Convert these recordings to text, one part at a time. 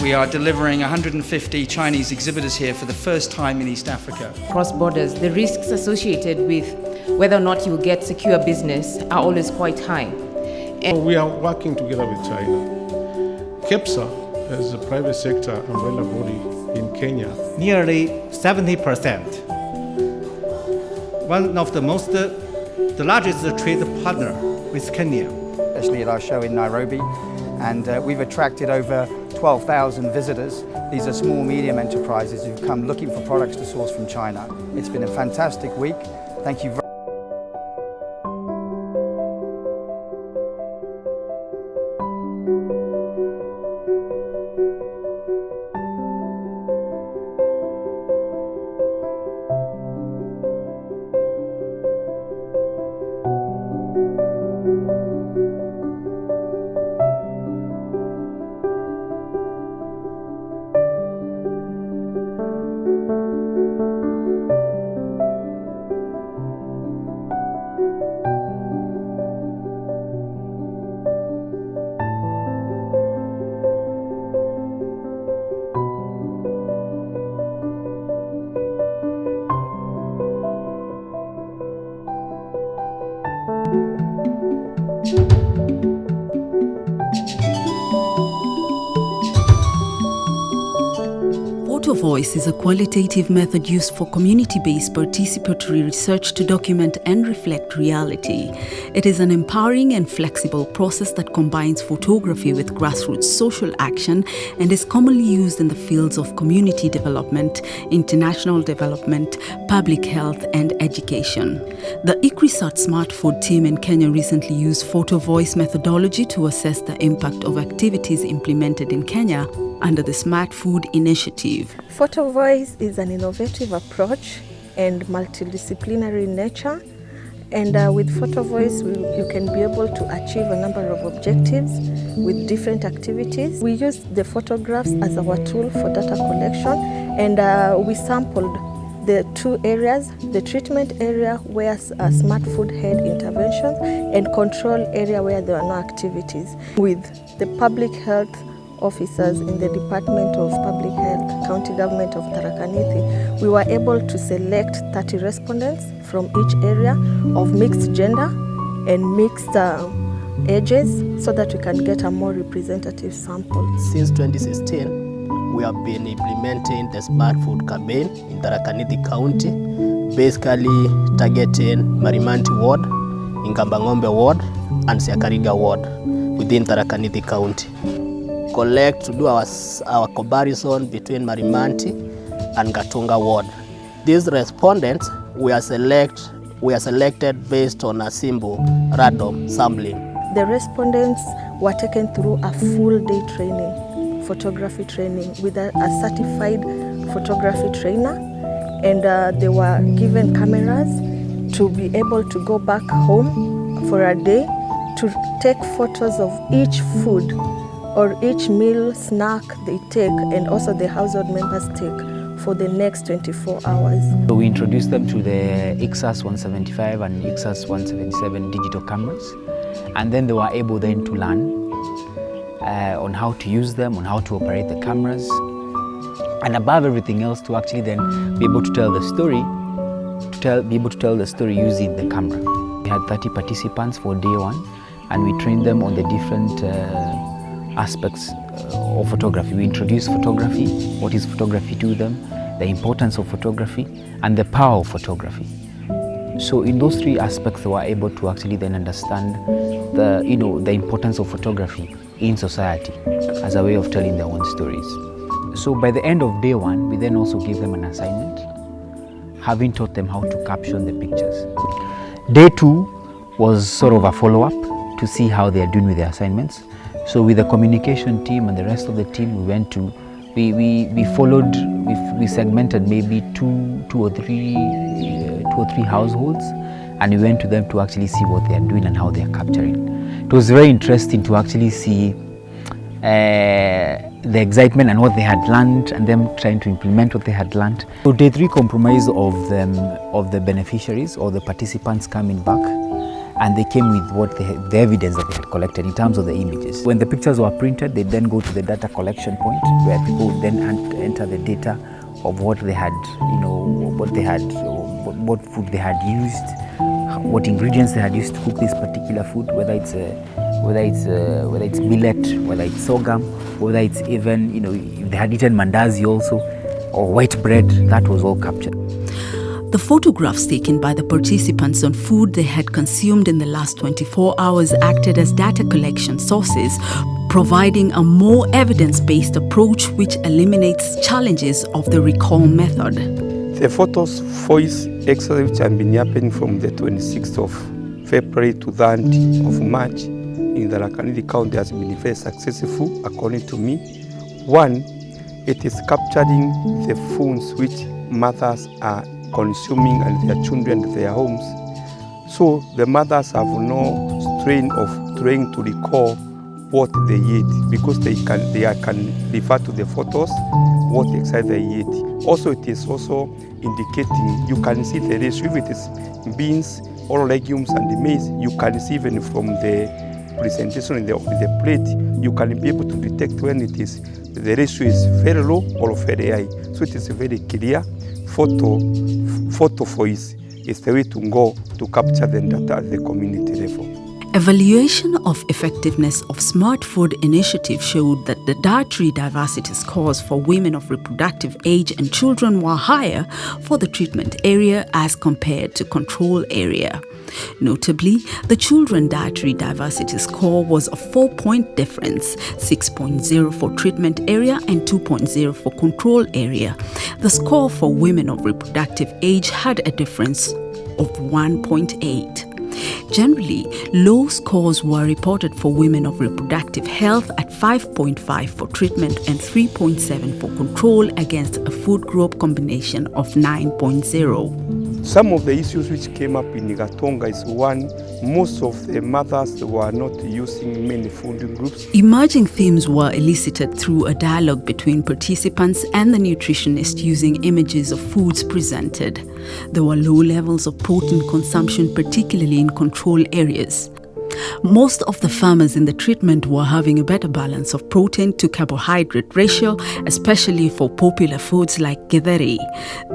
We are delivering 150 Chinese exhibitors here for the first time in East Africa. Cross borders, the risks associated with whether or not you get secure business are always quite high. And we are working together with China. KEPSA is a private sector umbrella body in Kenya. Nearly 70%. One of the largest trade partner with Kenya. Especially at our show in Nairobi, and we've attracted over 12,000 visitors. These are small, medium enterprises who've come looking for products to source from China. It's been a fantastic week. Thank you very much. Photo Voice is a qualitative method used for community-based participatory research to document and reflect reality. It is an empowering and flexible process that combines photography with grassroots social action and is commonly used in the fields of community development, international development, public health, and education. The ICRISAT Smart Food team in Kenya recently used Photo Voice methodology to assess the impact of activities implemented in Kenya under the Smart Food Initiative. Photo Voice is an innovative approach and multidisciplinary in nature. And with Photo Voice, you can be able to achieve a number of objectives with different activities. We used the photographs as our tool for data collection, and we sampled the two areas, the treatment area where smart food had interventions and control area where there are no activities. With the public health officers in the Department of Public Health, County Government of Tharaka Nithi, we were able to select 30 respondents from each area of mixed gender and mixed ages so that we can get a more representative sample. Since 2016, we have been implementing the Smart Food campaign in Tharaka Nithi County, basically targeting Marimanti Ward, Ingambangombe Ward, and Siakariga Ward within Tharaka Nithi County. Collect to do our comparison between Marimanti and Gatunga Ward. These respondents we are selected based on a simple random sampling. The respondents were taken through a full day training, photography training, with a certified photography trainer, and they were given cameras to be able to go back home for a day to take photos of each food or each meal, snack they take, and also the household members take for the next 24 hours. So we introduced them to the ICSAS 175 and ICSAS 177 digital cameras, and then they were able then to learn on how to use them, on how to operate the cameras, and above everything else to actually then be able to tell the story, be able to tell the story using the camera. We had 30 participants for day one, and we trained them on the different aspects of photography. We introduced photography, what is photography to them, the importance of photography, and the power of photography. So in those three aspects, they were able to actually then understand the importance of photography in society as a way of telling their own stories. So by the end of day one, we then also gave them an assignment, having taught them how to caption the pictures. Day two was sort of a follow-up to see how they are doing with their assignments. So with the communication team and the rest of the team, we went to, we segmented maybe two or three households, and we went to them to actually see what they are doing and how they are capturing. It was very interesting to actually see the excitement and what they had learned, and them trying to implement what they had learned. So day three comprised of the beneficiaries or the participants coming back, and they came with the evidence that they had collected in terms of the images. When the pictures were printed, they then go to the data collection point where people would then enter the data of what they had, what food they had used, what ingredients they had used to cook this particular food, whether it's millet, whether it's sorghum, whether it's even, if they had eaten mandazi also, or white bread, that was all captured. The photographs taken by the participants on food they had consumed in the last 24 hours acted as data collection sources, providing a more evidence-based approach which eliminates challenges of the recall method. The photos voice exercise which have been happening from the 26th of February to the 3rd of March in the Tharaka County has been very successful according to me. One, it is capturing the foods which mothers are consuming and their children at their homes. So the mothers have no strain of trying to recall what they eat, because they can refer to the photos what exactly they eat. Also, it is also indicating, you can see the ratio, if it is beans or legumes and maize, you can see even from the presentation in the plate, you can be able to detect when it is, the ratio is very low or very high. So it is very clear. Photo voice is the way to go to capture the data at the community level. Evaluation of effectiveness of Smart Food Initiative showed that the dietary diversity scores for women of reproductive age and children were higher for the treatment area as compared to control area. Notably, the children dietary diversity score was a 4-point difference, 6.0 for treatment area and 2.0 for control area. The score for women of reproductive age had a difference of 1.8. Generally, low scores were reported for women of reproductive health at 5.5 for treatment and 3.7 for control against a food group combination of 9.0. Some of the issues which came up in Gatonga is one, most of the mothers were not using many food groups. Emerging themes were elicited through a dialogue between participants and the nutritionist using images of foods presented. There were low levels of protein consumption, particularly in control areas. Most of the farmers in the treatment were having a better balance of protein to carbohydrate ratio, especially for popular foods like githeri.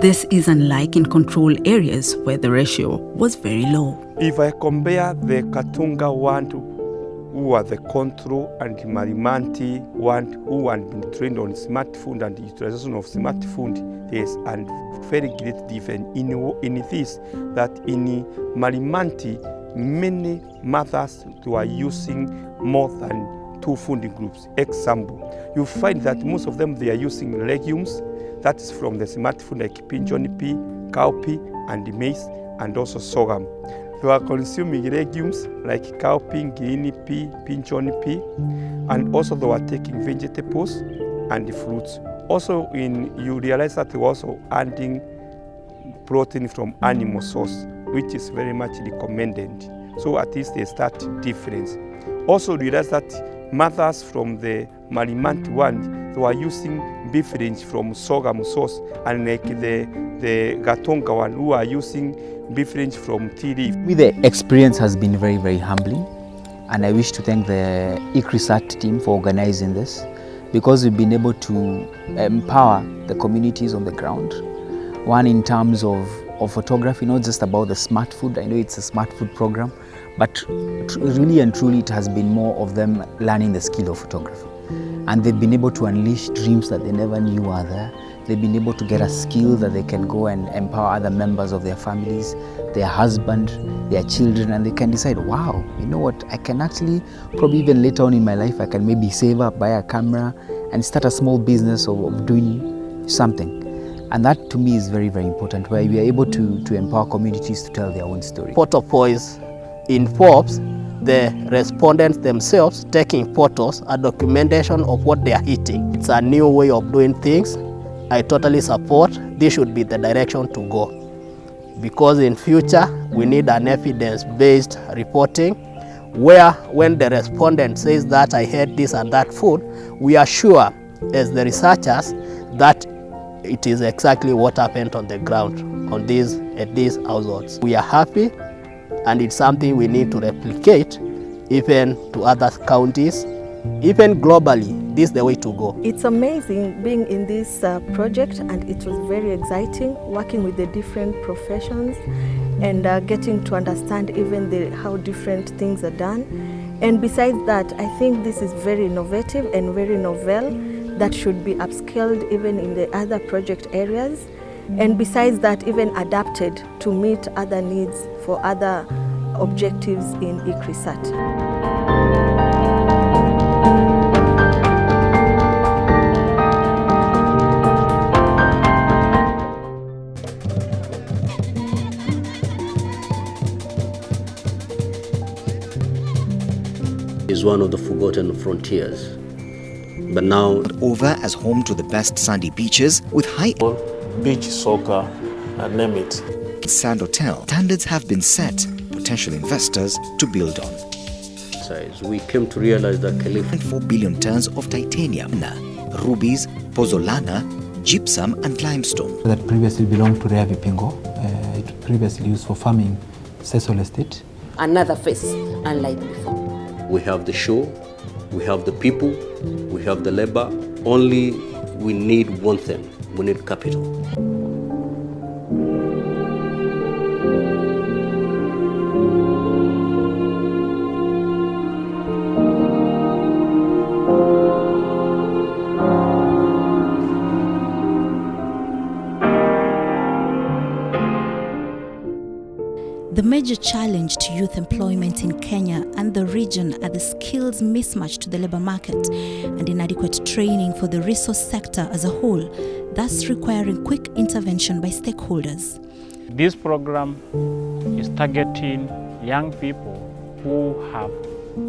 This is unlike in control areas where the ratio was very low. If I compare the Katunga one who are the control and Marimanti one who had been trained on smart food and the utilization of smart food, there is a very great difference in this, that in Marimanti, many mothers were using more than 2 food groups. Example, you find that most of them they are using legumes, that's from the smart food like pigeon pea, cowpea and maize, and also sorghum. They were consuming legumes like cowpea, guinea pea, pinchon pea, and also they were taking vegetables and fruits. Also, you realize that they were also adding protein from animal source, which is very much recommended. So at least they start difference. Also realize that mothers from the Marimanti one, they were using beef range from sorghum source, and like the Gatonga one, who are using beef range from tea leaf. The experience has been very, very humbling, and I wish to thank the ICRISAT team for organizing this, because we've been able to empower the communities on the ground. One, in terms of photography, not just about the smart food. I know it's a smart food program, but really and truly it has been more of them learning the skill of photography. And they've been able to unleash dreams that they never knew were there. They've been able to get a skill that they can go and empower other members of their families, their husband, their children, and they can decide, wow, you know what, I can actually, probably even later on in my life, I can maybe save up, buy a camera, and start a small business of doing something. And that to me is very, very important, where we are able to empower communities to tell their own story. Photo voice involves the respondents themselves taking photos and documentation of what they are eating. It's a new way of doing things. I totally support. This should be the direction to go. Because in future, we need an evidence-based reporting where when the respondent says that I had this and that food, we are sure as the researchers that it is exactly what happened on the ground at these households. We are happy, and it's something we need to replicate even to other counties, even globally. This is the way to go. It's amazing being in this project, and it was very exciting working with the different professions and getting to understand even how different things are done. And besides that, I think this is very innovative and very novel that should be upscaled even in the other project areas. And besides that, even adapted to meet other needs for other objectives in ICRISAT. Is one of the forgotten frontiers. But now over as home to the best sandy beaches with high beach soccer, name it. Sand hotel standards have been set, potential investors to build on. We came to realize that 4 billion tons of titanium, rubies, pozzolana, gypsum and limestone. That previously belonged to Rea Vipingo. It previously used for farming Cecil Estate. Another face, unlike before. We have the show, we have the people, we have the labor. Only we need one thing, we need capital. The major challenge to youth employment in Kenya and the region are the skills mismatch to the labor market and inadequate training for the resource sector as a whole, thus requiring quick intervention by stakeholders. This program is targeting young people who have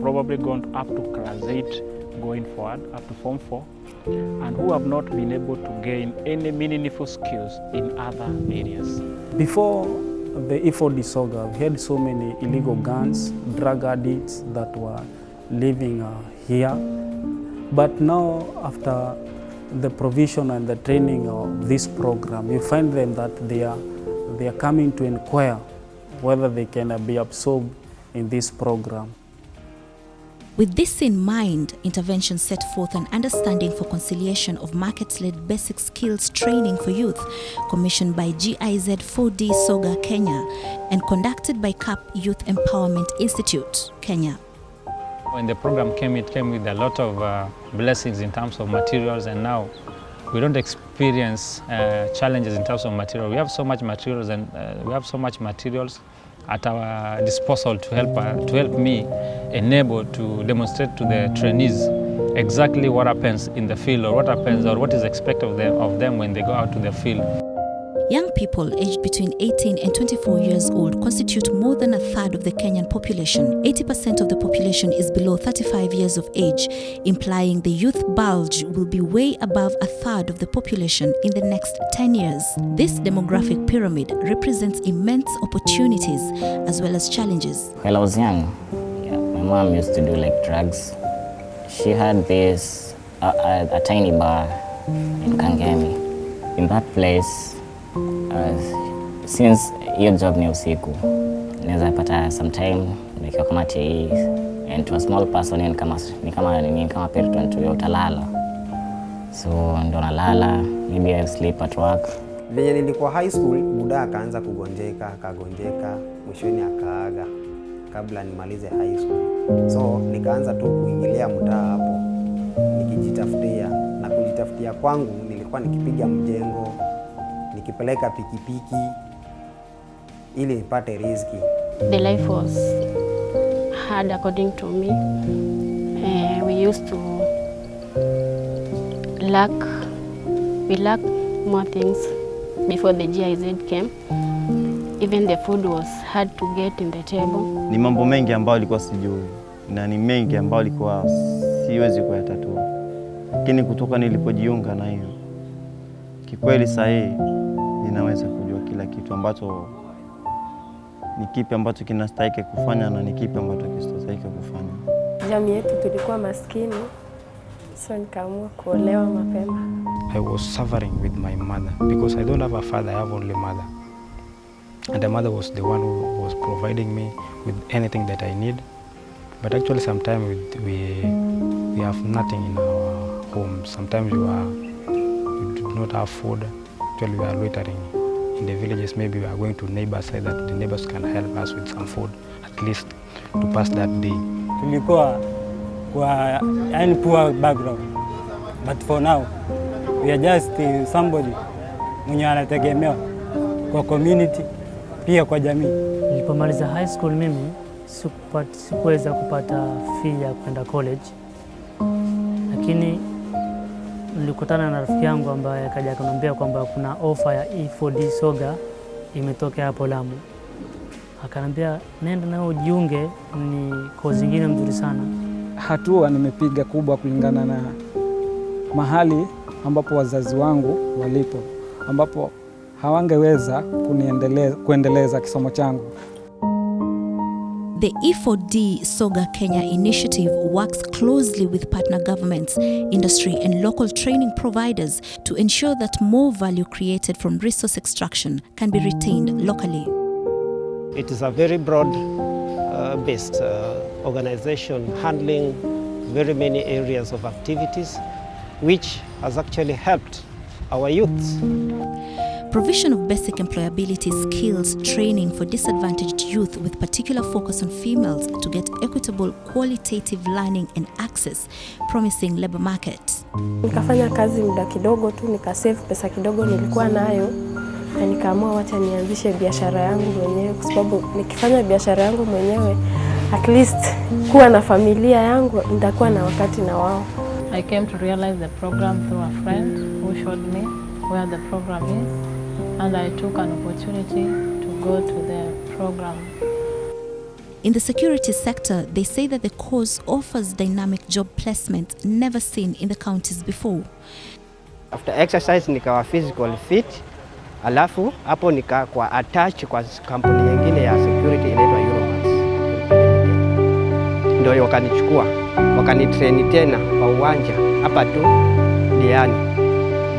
probably gone up to class 8 going forward, up to Form 4, and who have not been able to gain any meaningful skills in other areas. Before the E4D saga, we had so many illegal guns, drug addicts that were living here. But now, after the provision and the training of this program, you find them that they are coming to inquire whether they can be absorbed in this program. With this in mind, intervention set forth an understanding for conciliation of market-led basic skills training for youth, commissioned by GIZ 4D SOGA Kenya and conducted by CAP Youth Empowerment Institute, Kenya. When the program came, it came with a lot of blessings in terms of materials, and now we don't experience challenges in terms of material. We have so much materials, and we have so much materials at our disposal to help me enable to demonstrate to the trainees exactly what happens in the field, or what happens or what is expected of them when they go out to the field. Young people aged between 18 and 24 years old constitute more than a third of the Kenyan population. 80% of the population is below 35 years of age, implying the youth bulge will be way above a third of the population in the next 10 years. This demographic pyramid represents immense opportunities as well as challenges. While I was young, my mom used to do like drugs. She had this a tiny bar in Kangemi. In that place, since hiyo job ni usiku, naweza pata sometime nikiwa kama TE, and to a small person ni kama period tu utalala. So ndo nalala, maybe I sleep at work. Venye nilikuwa high school, buda akaanza akagonjeka, mwishoni akaaga kabla nimalize high school. So nikaanza tu kuingilia mtaa hapo, nikijitafutia, na kujitafutia kwangu nilikuwa nikipiga mjengo, nikipeleka pikipiki ili nipate riziki. The life was hard according to me. We used to lack more things before the GIZ came. Even the food was hard to get in the table. Ni mambo mengi ambayo nilikuwa sijui na ni mengi ambayo nilikuwa siwezi kuyatatua. Lakini kutoka nilipojiunga na hiyo, kikweli sasa ninaweza kujua kila kitu ambacho ni kipi ambacho kinastahili kufanya na ni kipi ambacho kisitostahili kufanya. Jamii yetu tulikuwa maskini, so nikaamua kuolewa mapema. I was suffering with my mother because I don't have a father, I have only mother. And the mother was the one who was providing me with anything that I need. But actually sometimes we have nothing in our home. Sometimes we do not have food. Actually we are loitering in the villages. Maybe we are going to neighbors so that the neighbors can help us with some food, at least to pass that day. Tulikuwa kwa poor background, but for now we are just somebody mwenye anategemewa kwa community, pia kwa jamii. Nilipomaliza high school mimi sikuweza kupata fee ya kwenda college, lakini nilikutana na rafiki yangu ambaye akaja akaniambia kwamba kuna offer ya E4D Soga imetokea hapo Lamu. Akaniambia nenda na ujiunge, ni kozi nyingine mzuri sana. Hatua nimepiga kubwa kulingana na mahali ambapo wazazi wangu walipo, ambapo hawangeweza kuendeleza kisomo changu. The E4D Soga Kenya initiative works closely with partner governments, industry and local training providers to ensure that more value created from resource extraction can be retained locally. It is a very broad-based organization handling very many areas of activities, which has actually helped our youths. Provision of basic employability skills training for disadvantaged youth with particular focus on females to get equitable qualitative learning and access, promising labor market. Nikafanya kazi muda kidogo tu, nikasave pesa kidogo nilikuwa nayo, na nikaamua wacha nianzishe biashara yangu mwenyewe, kwa sababu nikifanya biashara yangu mwenyewe at least kuwa na familia yangu, nitakuwa na wakati na wao. I came to realize the program through a friend who showed me where the program is, and I took an opportunity to go to the program. In the security sector, they say that the course offers dynamic job placement never seen in the counties before. After exercise nikawa physical fit, alafu hapo kwa attach kwa kampuni nyingine ya security inaitwa Euromans. Ndio wakanichukua, wakanitrain tena kwa uwanja hapa tu Diani.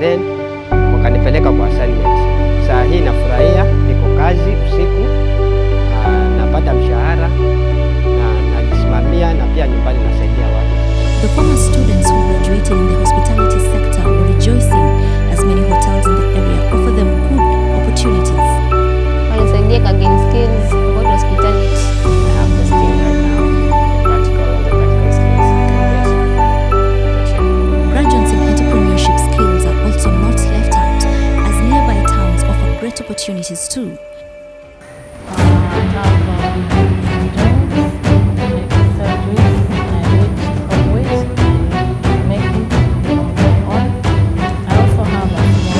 Then wakanipeleka kwa assignment. Saa hii nafurahia, niko kazi usiku, napata mshahara na najisimamia na pia nyumbani nasaidia watu. The former students who graduated in the hospitality sector were rejoicing as many hotels in the area offer them good opportunities. Wanisaidia ka gain skills about hospitality. I have the skill right now, the practical and the technical skills. Graduates in entrepreneurship skills are also not left out, as nearby towns offer great opportunities too. I also have a small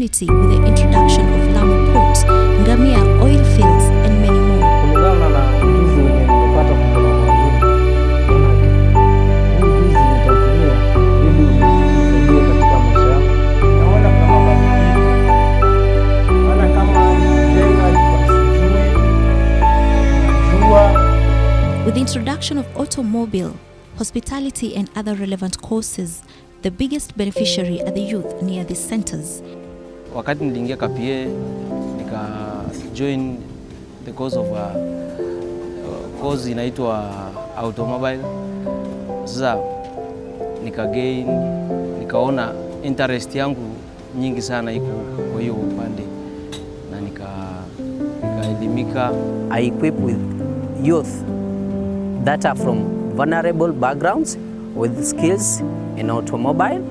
community with the introduction of Lamu Port, Ngamia oil fields, and many more. Kulingana na ujuzi wenye nimepata kutoka kwa walimu, huu ujuzi nitautumia ili unisaidie katika maisha yangu. Naona kama mabadiliko, maana kama jenga lipasijue, najua. With the introduction of automobile, hospitality and other relevant courses, the biggest beneficiary are the youth near these centers. Wakati niliingia KPA, nika join the course of course inaitwa automobile. Sasa nikaona interest yangu nyingi sana iko kwa hiyo upande na nikaelimika. I equip with youth that are from vulnerable backgrounds with skills in automobile,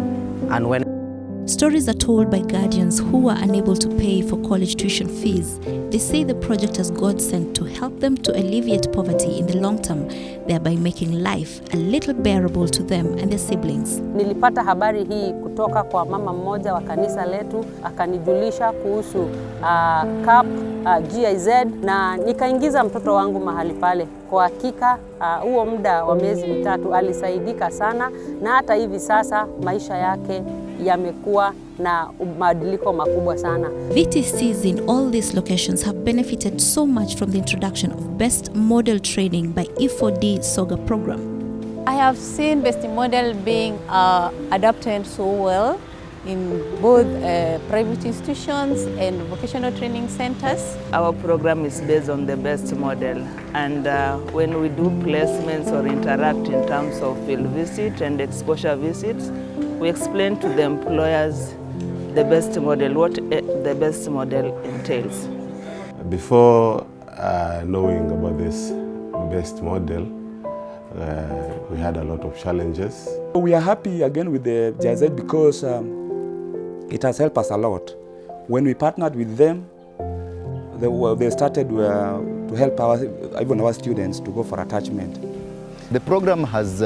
and when stories are told by guardians who are unable to pay for college tuition fees. They say the project has God sent to help them to alleviate poverty in the long term, thereby making life a little bearable to them and their siblings. Nilipata habari hii kutoka kwa mama mmoja wa kanisa letu, akanijulisha kuhusu CAP, GIZ, na nikaingiza mtoto wangu mahali pale. Kwa hakika huo muda wa miezi 3 alisaidika sana, na hata hivi sasa maisha yake yamekuwa na mabadiliko makubwa sana. VTCs in all these locations have benefited so much from the introduction of best model training by E4D SOGA program. I have seen best model being adopted so well in both private institutions and vocational training centers. Our program is based on the best model, and when we do placements or interact in terms of field visit and exposure visits, we explain to the employers the best model, what the best model entails. Before knowing about this best model, we had a lot of challenges. We are happy again with the GIZ because it has helped us a lot. When we partnered with them, they started to help even our students to go for attachment. The program has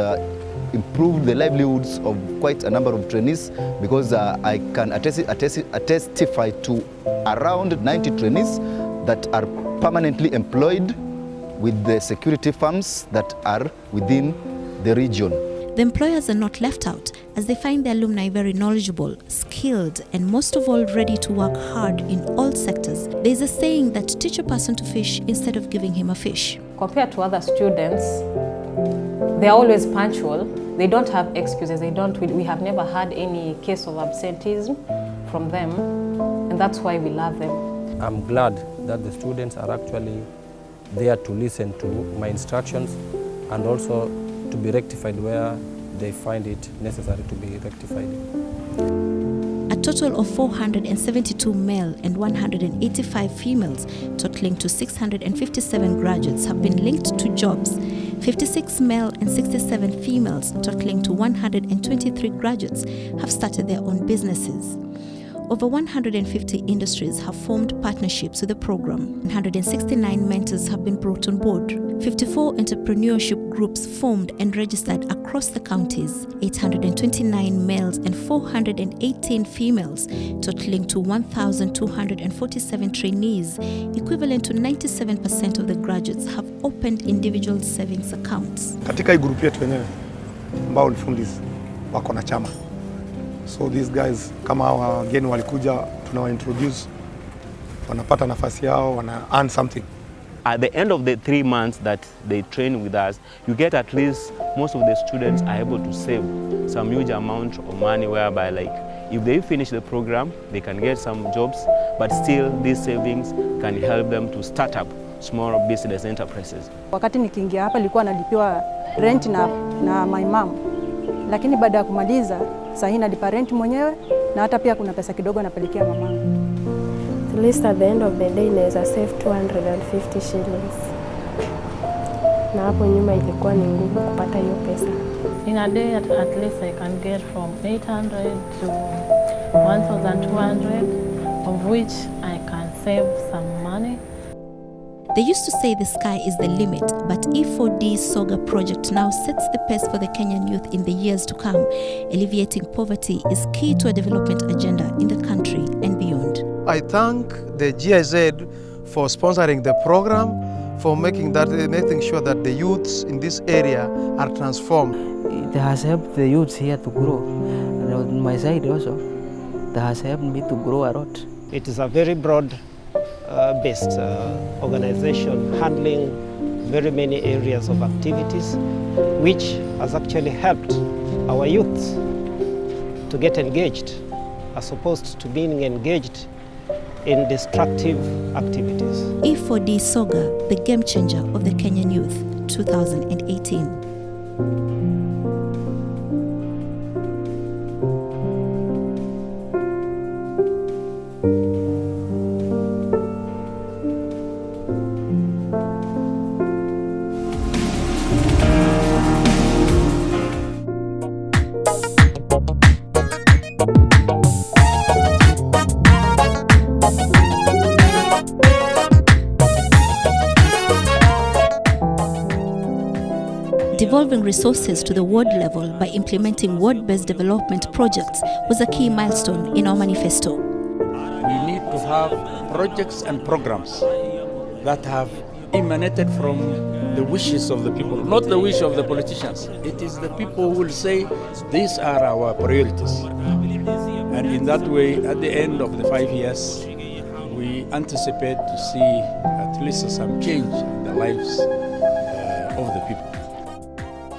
improved the livelihoods of quite a number of trainees, because I can testify to around 90 trainees that are permanently employed with the security firms that are within the region. The employers are not left out, as they find the alumni very knowledgeable, skilled, and most of all ready to work hard in all sectors. There is a saying that teach a person to fish instead of giving him a fish. Compared to other students, they are always punctual. They don't have excuses. We have never had any case of absenteeism from them, and that's why we love them. I'm glad that the students are actually there to listen to my instructions and also to be rectified where they find it necessary to be rectified. A total of 472 male and 185 females, totaling to 657 graduates, have been linked to jobs. 56 male and 67 females, totaling to 123 graduates, have started their own businesses. Over 150 industries have formed partnerships with the program. 169 mentors have been brought on board. 54 entrepreneurship groups formed and registered across the counties. 829 males and 418 females, totaling to 1,247 trainees, equivalent to 97% of the graduates, have opened individual savings accounts. Katika hii group yetu wenyewe ambao ni fundis wako na chama. So these guys, kama hawa wageni walikuja, tunawa introduce, wanapata nafasi yao, wana earn something. At the end of the 3 months that they train with us, you get at least, most of the students are able to save some huge amount of money, whereby like if they finish the program, they can get some jobs, but still these savings can help them to start up small business enterprises. Wakati nikiingia hapa nilikuwa nalipiwa rent na my mom, lakini baada ya kumaliza sasa nalipa rent mwenyewe, na hata pia kuna pesa kidogo napelekea mamangu. At least at the end of the day naweza save 250 shillings. Na hapo nyuma ilikuwa ni ngumu kupata hiyo pesa. In a day at least I can get from 800 to 1,200, of which I can save some money. They used to say the sky is the limit, but E4D SOGA project now sets the pace for the Kenyan youth in the years to come. Alleviating poverty is key to a development agenda in the country and beyond. I thank the GIZ for sponsoring the program, for making sure that the youths in this area are transformed. It has helped the youths here to grow. And on my side also, it has helped me to grow a lot. It is a very broad-based organization handling very many areas of activities, which has actually helped our youth to get engaged as opposed to being engaged in destructive activities. E4D-SOGA, the game changer of the Kenyan youth, 2018. Devolving resources to the ward level by implementing ward-based development projects was a key milestone in our manifesto. We need to have projects and programs that have emanated from the wishes of the people, not the wish of the politicians. It is the people who will say, these are our priorities. And in that way, at the end of the 5 years, we anticipate to see at least some change in the lives of the people.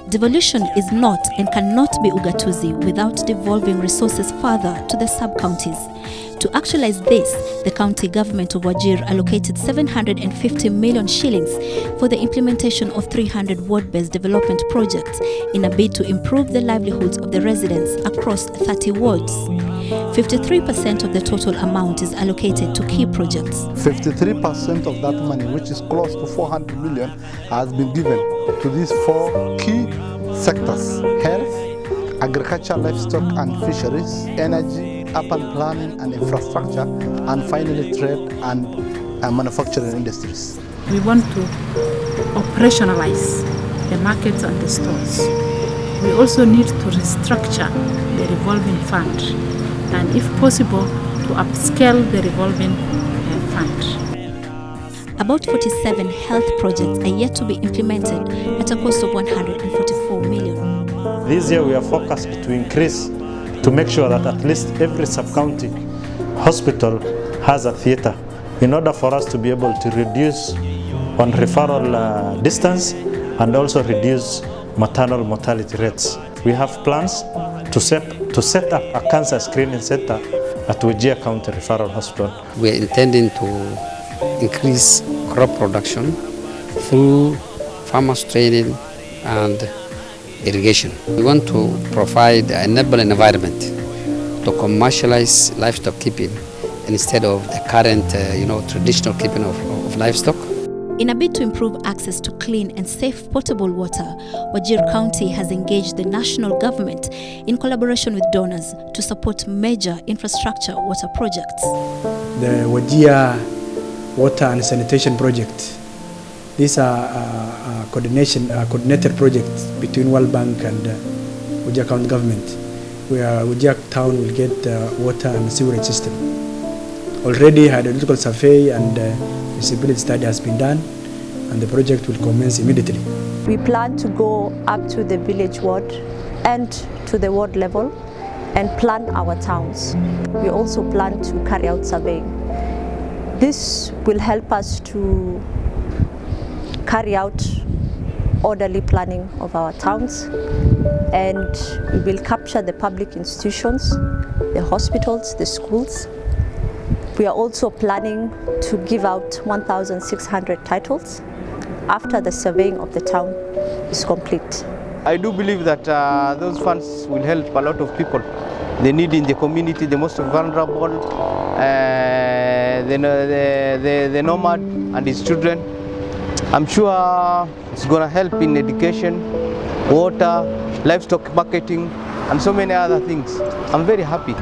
Devolution is not and cannot be ugatuzi without devolving resources further to the sub-counties. To actualize this, the county government of Wajir allocated 750 million shillings for the implementation of 300 ward-based development projects in a bid to improve the livelihoods of the residents across 30 wards. 53% of the total amount is allocated to key projects. 53% of that money, which is close to 400 million, has been given to these 4 key sectors: health, agriculture, livestock and fisheries, energy, urban planning and infrastructure, and finally trade and manufacturing industries. We want to operationalize the markets and the stores. We also need to restructure the revolving fund and, if possible, to upscale the revolving fund. About 47 health projects are yet to be implemented at a cost of 144 million. This year we are focused to increase, to make sure that at least every sub-county hospital has a theatre, in order for us to be able to reduce on referral distance and also reduce maternal mortality rates. We have plans to set up a cancer screening center at Wajir County Referral Hospital. We are intending to increase crop production through farmers training and irrigation. We want to provide an enabling environment to commercialize livestock keeping instead of the current traditional keeping of livestock. In a bid to improve access to clean and safe potable water, Wajir County has engaged the national government in collaboration with donors to support major infrastructure water projects. The Wajir Water and Sanitation Project. These are a coordinated projects between World Bank and Wajir County government, where Wajir town will get water and sewerage system. Already hydrological survey and feasibility study has been done, and the project will commence immediately. We plan to go up to the village ward and to the ward level and plan our towns. We also plan to carry out surveying. This will help us to carry out orderly planning of our towns, and we will capture the public institutions, the hospitals, the schools. We are also planning to give out 1,600 titles after the surveying of the town is complete. I do believe that those funds will help a lot of people. The need in the community, the most vulnerable, the nomad and his children. I'm sure it's going to help in education, water, livestock marketing, and so many other things. I'm very happy.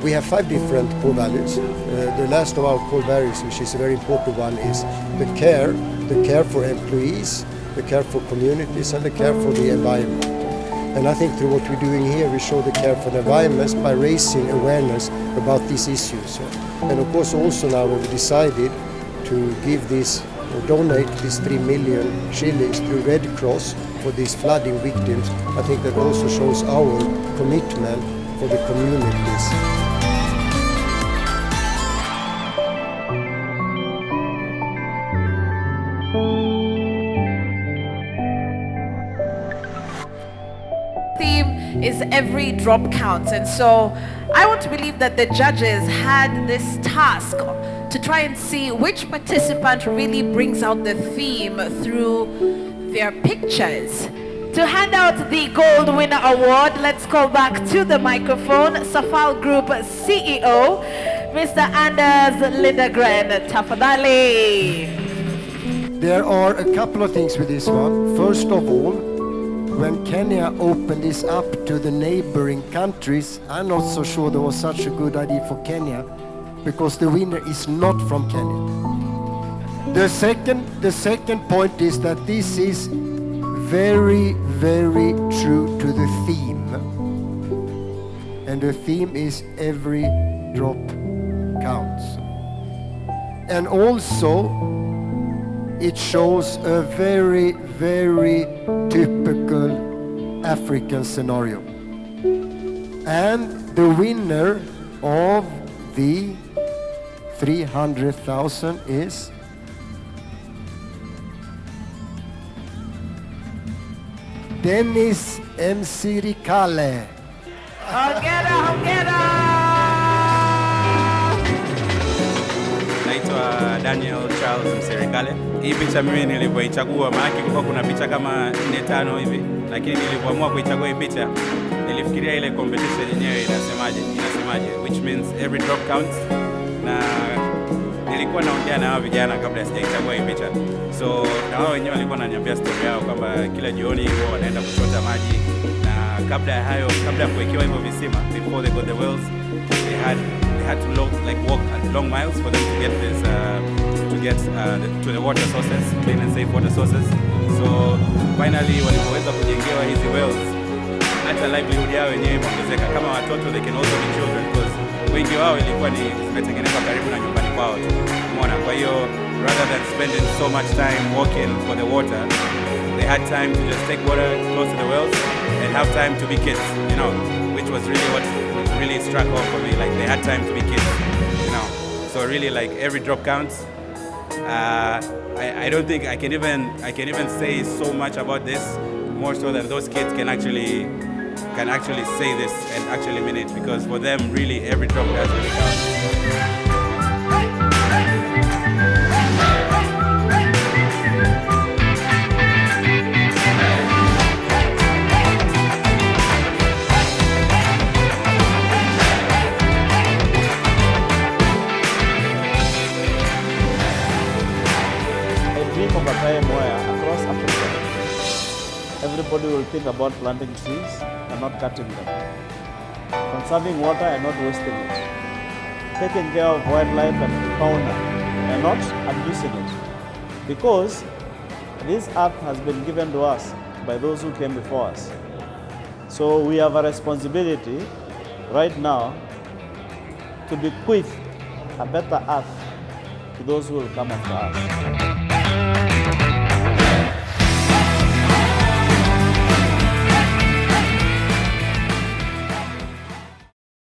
we have 5 different core values. The last of our core values, which is a very important one, is the care for employees, the care for communities, and the care for the environment. And I think through what we're doing here, we show the care for the environment by raising awareness about these issues. And of course, also now we've decided to give this or donate these 3 million shillings through Red Cross for these flooding victims. I think that also shows our commitment for the communities. Theme is every drop counts, and so I want to believe that the judges had this task to try and see which participant really brings out the theme through their pictures. To hand out the Gold Winner Award, let's call back to the microphone Safal Group CEO, Mr. Anders Lindegren. Tafadali. There are a couple of things with this one. First of all, when Kenya opened this up to the neighboring countries, I'm not so sure that was such a good idea for Kenya, because the winner is not from Kenya. The second point is that this is very, very true to the theme. And the theme is every drop counts. And also, it shows a very, very typical African scenario. And the winner of the 300,000 is Dennis Msirikale. Hongera. Naitwa Daniel Charles Msirikale. Hii picha mimi nilivyoichagua, maana kulikuwa kuna picha kama 4-5 hivi, lakini nilipoamua kuichagua hii picha nilifikiria ile competition yenyewe inasemaje, which means every drop counts, na nilikuwa naongea na hao vijana kabla sijaichagua hii picha. So na wao wenyewe walikuwa wananiambia story yao kwamba kila jioni wao wanaenda kuchota maji, na kabla ya hayo, kabla ya kuwekewa hivyo visima, before they got the wells, they had to walk long miles for them to get this to the water sources, clean and safe water sources. So finally walipoweza kujengewa hizi wells, hata livelihood yao wenyewe imeongezeka. Kama watoto, they can also be children, because wengi wao ilikuwa ni zimetengenezwa karibu na nyumbani kwao tu. Umeona? Kwa hiyo rather than spending so much time walking for the water, they had time to just take water close to the wells and have time to be kids, you know, which was really what really struck home for me. Like, they had time to be kids, you know. So really, like, every drop counts. I don't think I can even say so much about this, more so than those kids can actually say this and actually mean it, because for them really every drop does really count. Of a time where across Africa, everybody will think about planting trees and not cutting them, conserving water and not wasting it, taking care of wildlife and fauna and not abusing it, because this earth has been given to us by those who came before us. So we have a responsibility right now to bequeath a better earth to those who will come after us.